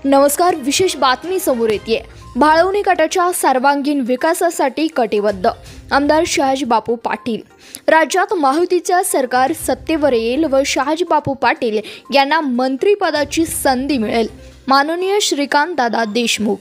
नमस्कार, विशेष बातमी समोर येते। भाळवणी गटाच्या सर्वांगीण विकासासाठी कटिबद्ध आमदार शहाजीबापू पाटील। राज्यात महायुतीचे सरकार सत्तेवर येईल व शहाजीबापू पाटील यांना मंत्रिपदाची संधी मिळेल। माननीय श्रीकांतदादा देशमुख।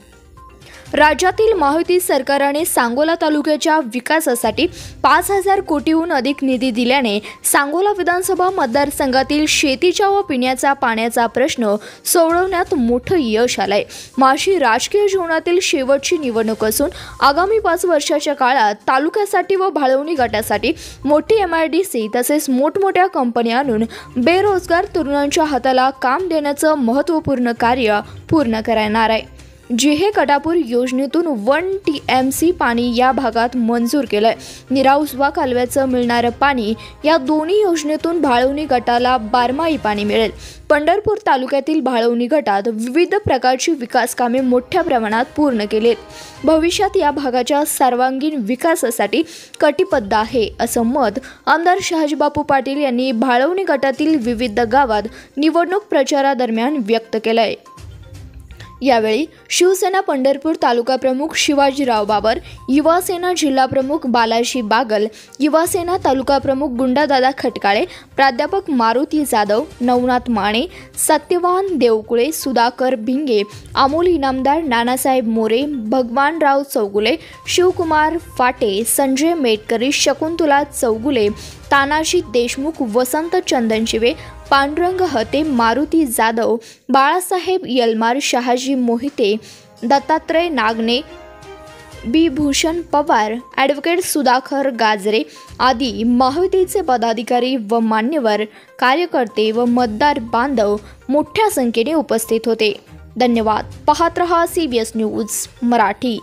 राज्यातील महायुती सरकारने सांगोला तालुक्याच्या विकासासाठी 5000 कोटीहून अधिक निधी दिल्याने सांगोला विधानसभा मतदारसंघातील शेतीच्या व पिण्याच्या पाण्याचा प्रश्न सोडवण्यात मोठं यश आलंय। माशी राजकीय जीवनातील शेवटची निवडणूक असून आगामी 5 वर्षाच्या काळात तालुक्यासाठी व भाळवणी गटासाठी मोठी MIDC तसेच मोठमोठ्या कंपन्या आणून बेरोजगार तरुणांच्या हाताला काम देण्याचं महत्त्वपूर्ण कार्य पूर्ण करणार आहे। जिहे कटापूर योजनेतून 1 TMC पाणी या भागात मंजूर केलंय। निराउसवा कालव्याचं मिळणारं पाणी या दोन्ही योजनेतून भाळवणी गटाला 12माही पाणी मिळेल। पंढरपूर तालुक्यातील भाळवणी गटात विविध प्रकारची विकास कामे मोठ्या प्रमाणात पूर्ण केलीत। भविष्यात या भागाच्या सर्वांगीण विकासासाठी कटिबद्ध आहे असं मत आमदार शहाजीबापू पाटील यांनी भाळवणी गटातील विविध गावात निवडणूक प्रचारादरम्यान व्यक्त केलंय। यावेळी शिवसेना पंढरपूर तालुका प्रमुख शिवाजीराव बाबर, युवासेना जिल्हा प्रमुख बालाजी बागल, युवासेना तालुका प्रमुख गुंडादादा खटकाळे, प्राध्यापक मारुती जाधव, नवनाथ माने, सत्यवान देवकुळे, सुधाकर भिंगे, अमोल इनामदार, नानासाहेब मोरे, भगवानराव चौगुले, शिवकुमार फाटे, संजय मेटकरी, शकुंतला चौगुले, तानाजी देशमुख, वसंत चंदनशिवे, पांडुरंग हते, मारुती जाधव, बाळासाहेब यलमार, शहाजी मोहिते, दत्तात्रय नागने, बी भूषण पवार, ॲडव्होकेट सुधाकर गाजरे आदी महायुतीचे पदाधिकारी व मान्यवर कार्यकर्ते व मतदार बांधव मोठ्या संख्येने उपस्थित होते। धन्यवाद। पाहत रहा CBS न्यूज मराठी।